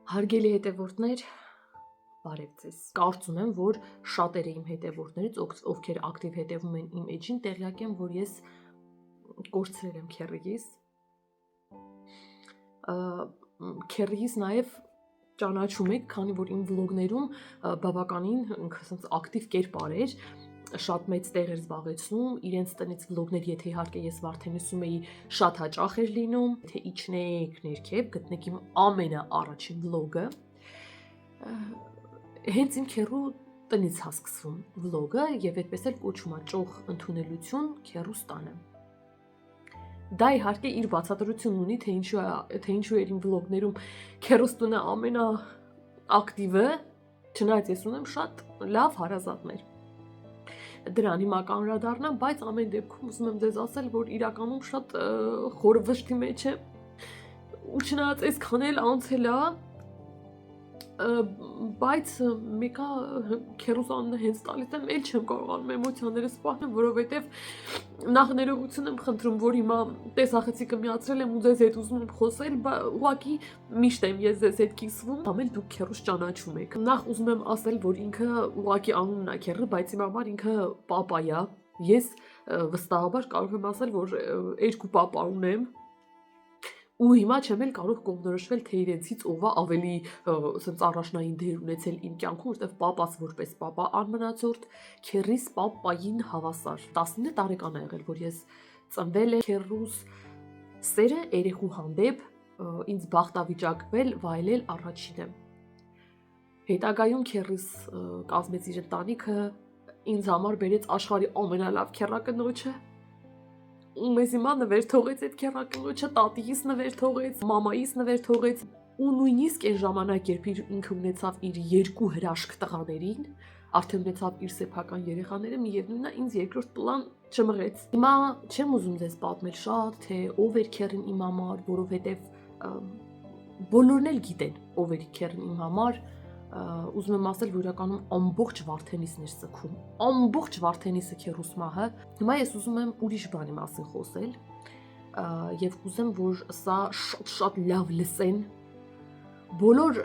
Հարգելի հետևորդներ, բարև ձեզ։ Կարծում եմ, որ շատերը իմ հետևորդներից, ովքեր ակտիվ հետևում են իմ էջին, տեղյակ են, որ ես կորցրել եմ քեռիիս։ Քեռիիս նաև ճանաչում եք, քանի որ իմ վլոգներում բավականին ինքը ակտիվ կերպար էր, շատ մեծ տեղ էր զբաղեցնում, իրենց տնից վլոգներ, եթե իհարկե ես Վարդենիսում էի, շատ հաճախ էր լինում, թե իջնեք ներքև, գտնեք իմ ամենաառաջին վլոգը, հենց իմ քեռու տնից է սկսվում վլոգը եւ այդպես էլ կոչվում է ճոխ ընդունելություն քեռուս տանը։ Դա իհարկե իր բացատրությունն ունի, թե ինչու էր իմ վլոգներում քեռուս տունը ամենաակտիվը, չնայած ես ունեմ շատ լավ հարազատներ։ Դրան հիմա կանրադառնամ, բայց ամեն դեպքում ուզում եմ ձեզ ասել, որ իրականում շատ խորը վշտի մեջ է, ու չնայած այսքան էլ անցել է, բայց մեկա քեռուս անունը հենց տալիս եմ, էլ չեմ կարողանում էմոցիաներս պահեմ, որովհետև նախ ներողություն եմ խնդրում, որ հիմա տեսախցիկը միացրել եմ ու ձեզ հետ ուզում եմ խոսել, ուղղակի միշտ եմ ես ձեզ հետ կիսվում, ամեն դուք քեռուս ճանաչում եք։ Նախ ուզում եմ ասել, որ ինքը ուղղակի անունն է քեռը, բայց իմ համար ինքը պապա է։ Ես վստահաբար կարող եմ ասել, որ երկու պապա ունեմ։ Ու հիմա չեմ էլ կարող կողմնորոշվել, թե իրենցից ովա ավելի ասենց առաջնային դեր ունեցել իմ կյանքում, որտեղ պապաս որպես պապա անմնացորդ, քեռիս պապային հավասար։ 19 տարեկան է եղել, որ ես ծնվել եմ, քեռուս սերը երեխու հանդեպ ինձ բախտավիճակվել վայելել առաջին եմ։ Հետագայում քեռիս կազմեց իր ընտանիքը, ինձ համար բերեց աշխարհի ամենալավ քեռակնոջը, ու մեզ հիմա նվեր թողեց այդ քեռակնոջը, տատիս նվեր թողեց, մամայիս նվեր թողեց, ու նույնիսկ այն ժամանակ, երբ ինքը ունեցավ իր երկու հրաշք տղաներին, արդեն ունեցավ իր սեփական երեխաները, միևնույնն է, ինձ երկրորդ պլան չմղեց։ Հիմա չեմ ուզում ձեզ պատմել շատ, թե ով էր քեռին իմ համար, որովհետև բոլորն էլ գիտեն ով էր քեռին իմ համար, ուզում եմ ասել, որ իրականում ամբողջ Վարդենիսն էր սգում, ամբողջ Վարդենիսը քեռուս մահը։ Հիմա ես ուզում եմ ուրիշ բանի մասին խոսել եւ կուզեմ, որ սա շատ լավ լսեն բոլոր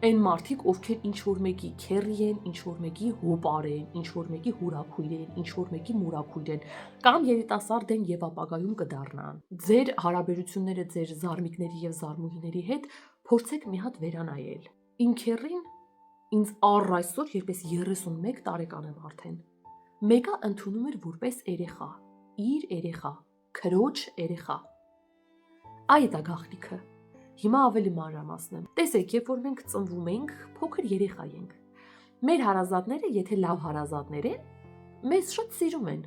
այն մարդիկ, ովքեր ինչ-որ մեկի քեռի են, ինչ-որ մեկի հոպար են, ինչ-որ մեկի հուրաքույր են, ինչ-որ մեկի մուրաքույր են, կամ երիտասարդ են եւ ապագայում կդառնան։ Ձեր հարաբերությունները ձեր զարմիկների եւ զարմուհիների հետ փորձեք մի հատ վերանայել։ Իմ քեռին ինձ առ այսօր, երբ ես 31 տարեկան եմ արդեն, մեկը ընդունում էր որպես երեխա, իր երեխա, քրոջ երեխա։ Այդ է գաղտնիքը։ Հիմա ավելի մանրամասնեմ։ Տեսեք, երբ որ մենք ծնվում ենք, փոքր երեխա ենք։ Մեր հարազատները, եթե լավ հարազատներ են, մեզ շատ սիրում են,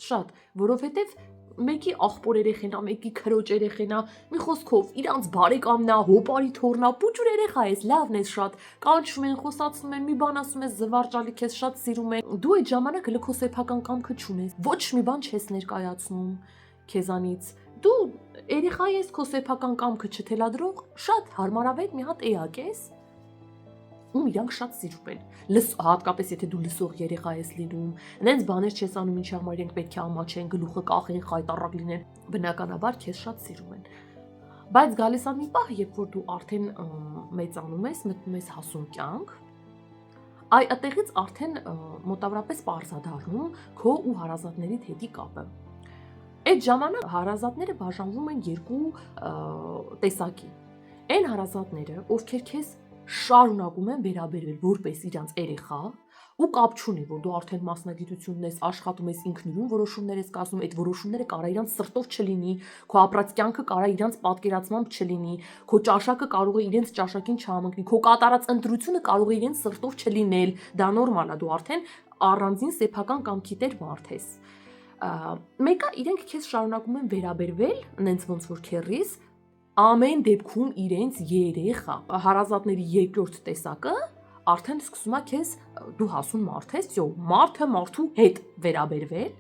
շատ, որովհետև մեկի աղբոր երեխան է, մեկի քրոջ երեխան է, մի խոսքով, իրանց բարեկամն է, հոպարի թոռն է, պուճուր երեխա ես, լավն ես շատ, կանչում են, խոսացնում են, մի բան ասում ես, զվարճալի, քեզ շատ սիրում են։ Դու այդ ժամանակ հենց քո սեփական կամքը չունես, ոչ մի բան չես ներկայացնում քեզանից։ Դու երեխա ես, քո սեփական կամքը չթելադրող, շատ հարմարավետ մի հատ էակ ես, ում իրանք շատ սիրում են։ Հատկապես եթե դու լսող երեխա ես լինում, նենց բաներ չես անում, ինչի համար իրենք պետք է ամաչեն, գլուխը կախեն, խայտառակ լինեն, բնականաբար քեզ շատ սիրում են։ Բայց գալիս է մի պահ, երբ որ դու արդեն մեծանում ես, մտնում ես հասուն կյանք, այդտեղից արդեն մոտավորապես պարզ է դառնում քո ու հարազատների հետի կապը։ Այդ ժամանակ հարազատները բաժանվում են երկու տեսակի։ Այն հարազատները, ովքեր քեզ շարունակում են վերաբերվել որպես իրանց երեխա, ու կապ չունի, որ դու արդեն մասնագիտություն ունես, աշխատում ես ինքնուրույն որոշումներ ես կազմում, այդ որոշումները կարա իրանց սրտով չլինի, քո ապրած կյանքը կարա իրանց պատկերացմամբ չլինի, քո ճաշակը կարող է իրենց ճաշակին չհամընկնի, քո կատարած ընտրությունը կարող է իրենց սրտով չլինել, դա նորմալ է, դու արդեն առանձին սեփական կամքի տեր մարդ ես։ Մեկը իրենք քեզ շարունակում են վերաբերվել, նենց ոնց որ քեռիս, ամեն դեպքում իրենց երեխա։ Հարազատների երկրորդ տեսակը արդեն սկսում է քեզ, դու հասուն մարդ ես, մարդը մարդու հետ վերաբերվել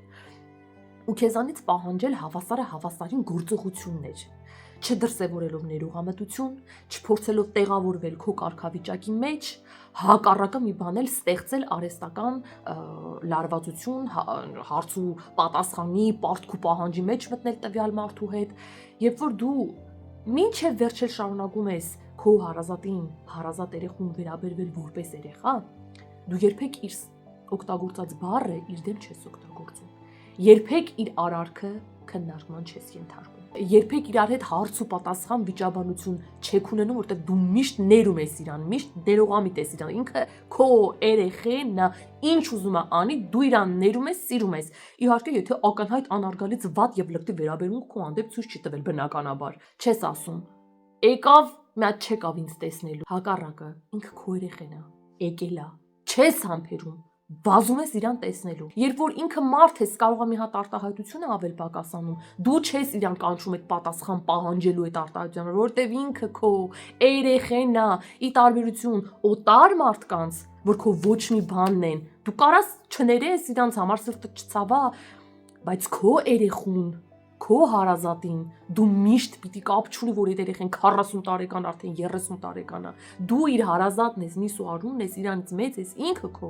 ու քեզանից պահանջել հավասարը հավասարին գործողություններ, չդրսևորելով ներողամտություն, չփորձելով տեղավորվել քո կարգավիճակի մեջ, հակառակը մի բան էլ ստեղծել արհեստական լարվածություն, հարց ու պատասխանի, պարտք ու պահանջի մեջ մտնել տվյալ մարդու հետ, երբ որ դու Մինչև վերջել շարունակում ես քո հարազատին, հարազատ երեխուն վերաբերվել որպես երեխա, դու երբեք իր օգտագործած բառը իր դեմ չես օգտագործում։ Երբեք իր արարքը քննարկման չես ենթարկում։ Երբեք իրար հետ հարց ու պատասխան վիճաբանություն չեք ունենում, որտեղ դու միշտ ներում ես իրան, միշտ ներողամիտ ես իրան։ Ինքը քո երեխեն, նա ինչ ուզում է անի, դու իրան ներում ես, սիրում ես։ Իհարկե, եթե ակնհայտ անարգալից վատ եւ լկտի վերաբերմունք քո հանդեպ ցույց չի տվել բնականաբար, չես ասում։ Եկավ, մի հատ չեկավ ինձ տեսնելու։ Հակառակը, ինքը քո երեխեն է, եկել է, չես համբերում։ Վազում ես իրան տեսնելու։ Երբ որ ինքը մարդ ես, կարող է մի հատ արտահայտությունը ավել պակասանում, դու չես իրան կանչում այդ պատասխան պահանջելու այդ արտահայտությունը, որովհետև ինքը քո երեխեն է, ի տարբերություն օտար մարդկանց, որ քո ոչ մի բանն են, դու կարաս չներես իրանց համար սրտը չցավա, բայց քո երեխուն, քո հարազատին դու միշտ պիտի կապ չունի, որ այդ երեխեն 40 տարեկան, արդեն 30 տարեկան է։ Դու իր հարազատն ես, նիս ու արունն ես, իրանից մեծ ես, ինքը քո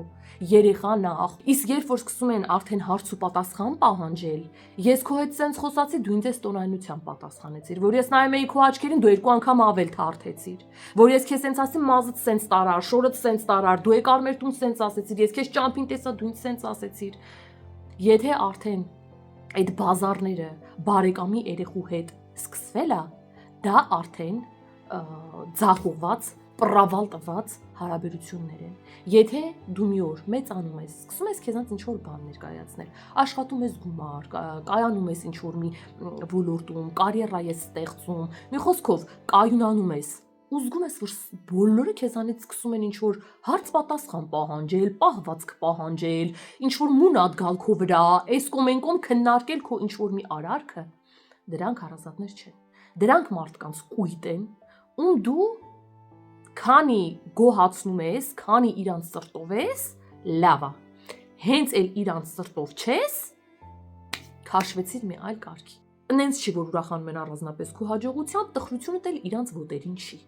երեխան է։ Իսկ երբ որ սկսում են արդեն հարց ու պատասխան պահանջել, ես քո հետ սենց խոսացի, դու ինձ տոնայնությամբ պատասխանեցիր, որ ես նայում էի քո աչքերին, դու երկու անգամ ավել թարթեցիր, որ ես քեզ սենց ասի, մազդ սենց տարար, շորդ սենց տարար, դու եկար մեր տուն սենց ասեցիր, ես քեզ ճամփին տեսա, դու ինձ սենց ասեցիր։ Եթե արդեն այդ բազարները բարեկամի երեխու հետ սկսվել է, դա արդեն ձախողված, պրավալ տված հարաբերություններ են։ Եթե դու մի օր մեծանում ես, սկսում ես քեզանց ինչ-որ բան ներկայացնել, աշխատում ես գումար, կայանում ես ինչ-որ մի ոլորտում, կարիերա ես ստեղծում, մի խոսքով կայունանում ես, ու զգում ես, որ բոլորը քեզանից սկսում են ինչ-որ հարց պատասխան պահանջել, պահվածք պահանջել, ինչ-որ մունատ գալ քո վրա, այս կոմենկոմ քննարկել քո ինչ-որ մի արարքը, դրանք հարազատներ չեն։ Դրանք մարդկանց կույտ են, ում դու քանի գոհացնում ես, քանի իրանց սրտով ես, լավ է։ Հենց էլ իրանց սրտով չես, քաշվեցիր մի այլ կարգի։ Նենց չի, որ ուրախանում են առանձնապես քո հաջողությամբ, տխրությունը էլ իրանց ոտերին չի։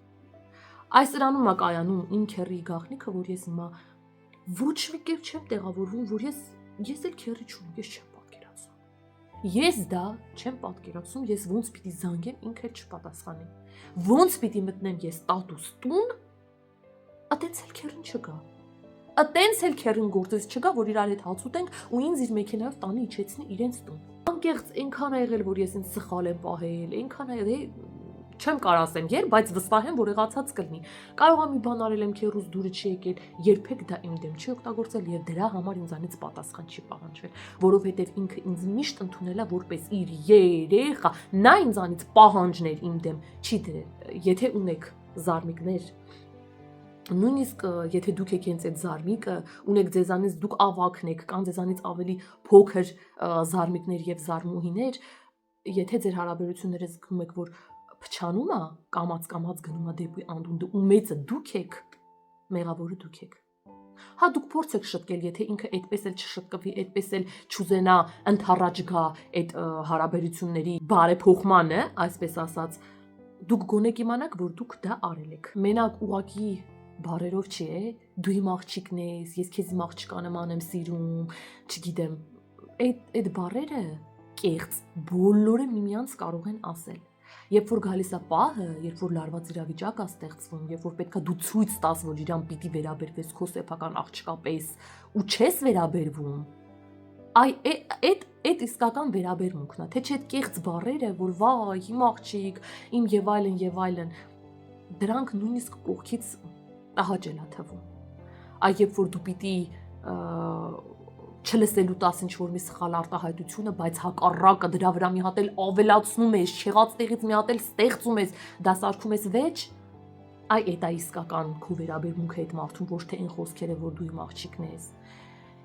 Այս դրանում է կայանում իմ քեռի գաղտնիքը, որ ես հիմա ոչ մի կերպ չեմ տեղավորվում, որ ես էլ քեռի չունեմ, ես չեմ պատկերացնում։ Ես դա չեմ պատկերացնում, ես ոնց պիտի զանգեմ, ինքը չպատասխանի։ Ոնց պիտի մտնեմ ես տատուս տուն, ատենց էլ քեռին չգա։ Ատենց էլ քեռին գործից չգա, որ իրար հետ հաց ուտենք ու ինձ իր մեքենայով տանի իջեցնի իրենց տուն։ Անկեղծ այնքան ա եղել, որ ես ինձ սխալ եմ պահել, այնքան ա եղել, չեմ կարող ասեմ երբ, բայց վստահ եմ, որ եղածած կլինի։ Կարող եմ մի բան արել եմ, քեռուս դուրը չի եկել, երբեք դա իմ դեմ չի օգտագործել եւ դրա համար ինձանից պատասխան չի պահանջվել, որովհետեւ ինքը ինձ միշտ ընդունել է որպես իր երեխա, նա ինձանից պահանջներ իմ դեմ չի դրել։ Եթե ունեք զարմիկներ, նույնիսկ եթե դուք եք հենց այդ զարմիկը, ունեք ձեզանից դուք ավագն եք, կան ձեզանից ավելի փոքր զարմիկներ եւ զարմուհիներ, եթե ձեր հարաբերությունները զգում եք, որ փչանում է, կամած գնում է դեպի անդունդը ու մեծը դուք եք, մեղավորը դուք եք։ Հա դուք փորձեք շտկել, եթե ինքը այդպես էլ չշտկվի, այդպես էլ չուզենա ընդառաջ գա այդ հարաբերությունների բարեփոխմանը, այսպես ասած, դուք գոնե կիմանաք, որ դուք դա արել եք։ Մենակ ուղակի բարերով չի է, դու իմ աղջիկն ես, ես քեզ իմ աղջկա նման եմ սիրում, չգիտեմ, այդ բառերը կեղծ բոլորը միմյանց կարող են ասել։ Երբ որ գալիս է պահը, երբ որ լարված իրավիճակ է ստեղծվում, երբ որ պետքա դու ցույց տաս, որ իրան պիտի վերաբերվես քո սեփական աղջկա պես ու չես վերաբերվում, այդ իսկական վերաբերմունքն է, թե չէ այդ կեղծ բառերը, որ վայ, իմ աղջիկ, իմ եւ այլն, դրանք նույնիսկ կողքից տահաճել է թվում։ Երբ որ դու պիտի չլսելու տաս ինչ-որ մի սխալ արտահայտությունը, բայց հակառակը դրա վրա մի հատ էլ ավելացնում ես, չեղած տեղից մի հատ էլ ստեղծում ես, դասարկում ես վեճ, այդ է իսկական քո վերաբերմունքը այդ մարդուն, ոչ թե այն խոսքերը, որ դու իմ աղջիկն ես։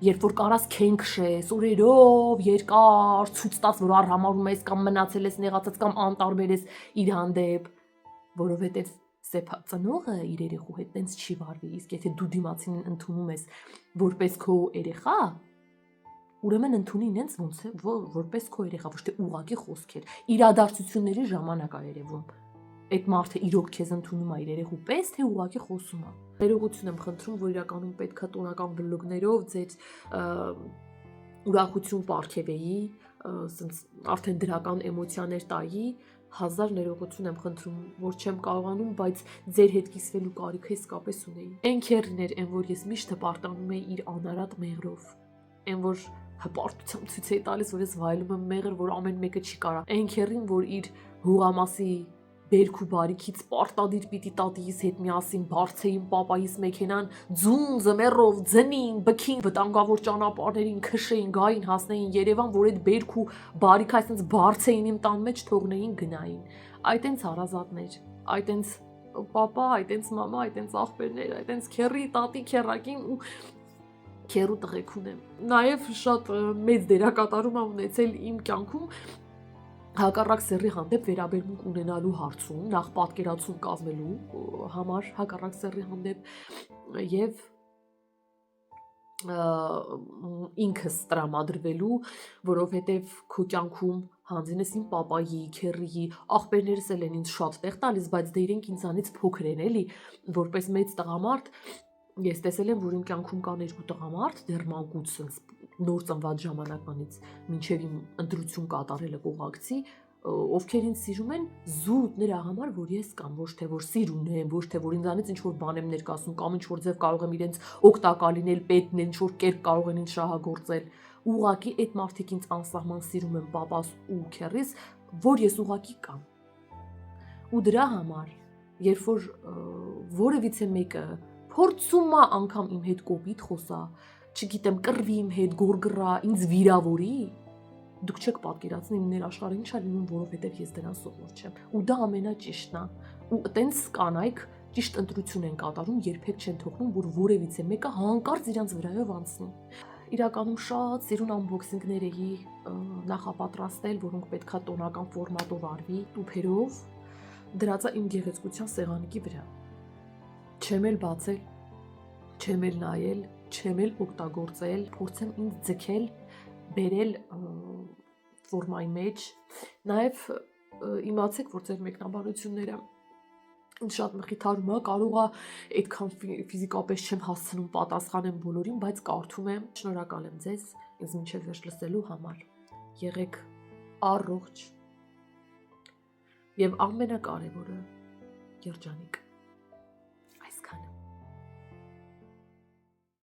Երբ որ կարաս քեն քշես, օրերով, երկար, ցույց տաս, որ արհամարում ես կամ մնացել ես նեղացած կամ անտարբեր ես իր հանդեպ, որովհետև ծնողը իր երեխու հետ տենց չի վարվի, իսկ եթե դու դիմացին ընդունում ես որպես քո երեխա, ուրեմն ընդունի ինձ ոնց է, որպես քո երեխա, ոչ թե ուղակի խոսքեր, իրադարձությունների ժամանակ է երևում։ Այդ մարդը իրոք քեզ ընդունում է իր երեխու պես, թե ուղակի խոսում է։ Ներողություն եմ խնդրում, որ իրականում պետքա տոնական վլոգներով ձեր ուրախություն պարգևեի, արդեն դրական էմոցիաներ տայի, Հազար ներողություն եմ խնդրում, որ չեմ կարողանում, բայց ձեր հետ կիսվելու կարիքը իսկապես ունեի։ Այն քերին էր, այն որ ես միշտ հպարտանում էի իր անարատ մեղրով։ Այն որ հպարտությամբ ցույց էի տալիս, որ ես վայելում եմ մեղր, որ ամեն մեկը չի կարա։ Այն քերին, որ իր հուղամասի բերք ու բարիքից պարտադիր պիտի տատիս հետ միասին բարձեին պապայիս մեքենան, ձուն, ձմեռով, ձնին, բքին, վտանգավոր ճանապարհներին քշեին, գային, հասնեին Երևան, որ այդ բերք ու բարիքը այսպես բարձեին իմ տան մեջ թողնեին գնային։ Այդ այնց հարազատներ, այդ այնց պապա, այդ այնց մամա, այդ այնց աղբերներ, այդ այնց քերի, տատի, քերակին ու քերու տղեկ ունեմ։ Նաև շատ մեծ դերակատարում ա ունեցել իմ կյանքում հակառակ սեռի հանդեպ վերաբերմունք ունենալու հարցում, նախ պատկերացում կազմելու համար հակառակ սեռի հանդեպ եւ ինքս տրամադրվելու, որովհետեւ քո կյանքում հանձին ես իմ պապայի, քերիի, աղբերներս էլ են ինձ շատ տեղ տալիս, բայց դե իրենք ինձանից փոքր են էլի, որպես մեծ տղամարդ ես տեսել եմ, որ իմ կյանքում կան երկու տղամարդ, դեռ մանկուց նոր ծնված ժամանակվանից մինչև իմ ընտրություն կատարելը կողակցի, ովքեր ինձ սիրում են զուտ նրա համար, որ ես կամ ոչ թե որ սիր ունեմ, ոչ թե որ ինձանից ինչ որ բան եմ ներկասում կամ ինչ որ ձև կարող եմ իրենց օգտակար լինել, պետք ինչ որ կերպ կարող են ինձ շահագործել։ Ուղղակի այդ մարդիկ ինձ անսահման սիրում են պապաս ու քերիս, որ ես ուղղակի կամ։ Ու դրա համար, երբ որ որևիցե մեկը փորձում է անգամ իմ հետ կոպիտ խոսա, չգիտեմ, կռվի իմ հետ, գորգռա, ինձ վիրավորի, դուք չեք պատկերացնի իմ ներաշխարհը ինչ է լինում, որովհետև ես դրան սովոր չեմ։ Ու դա ամենաճիշտն է։ Ու այտենց կանայք ճիշտ ընտրություն են կատարում, երբեք չեն թողնում, որ որևիցե մեկը հանկարծ իրանց վրայով անցնի։ Իրականում շատ սիրուն անբոքսինգներ էի նախապատրաստել, որոնք պետքա տոնական ֆորմատով արվի, տուփերով, դրածա իմ գեղեցկության սեղանիկի վրա։ Չեմ էլ բացել, չեմ էլ նայել, չեմ էլ օգտագործել, փորձեմ ինձ ձգել, բերել ֆորմայի մեջ։ Նաև իմացեք, որ ձեր մեկնաբանությունները ինձ շատ մխիթարում է, կարող է այդքան ֆիզիկապես չեմ հասցնում պատասխանեմ բոլորին, բայց կարդում եմ։ Շնորհակալ եմ ձեզ ինձ մինչև վերջ լսելու համար։ Եղեք առողջ եւ ամենակարևորը երջանիկ։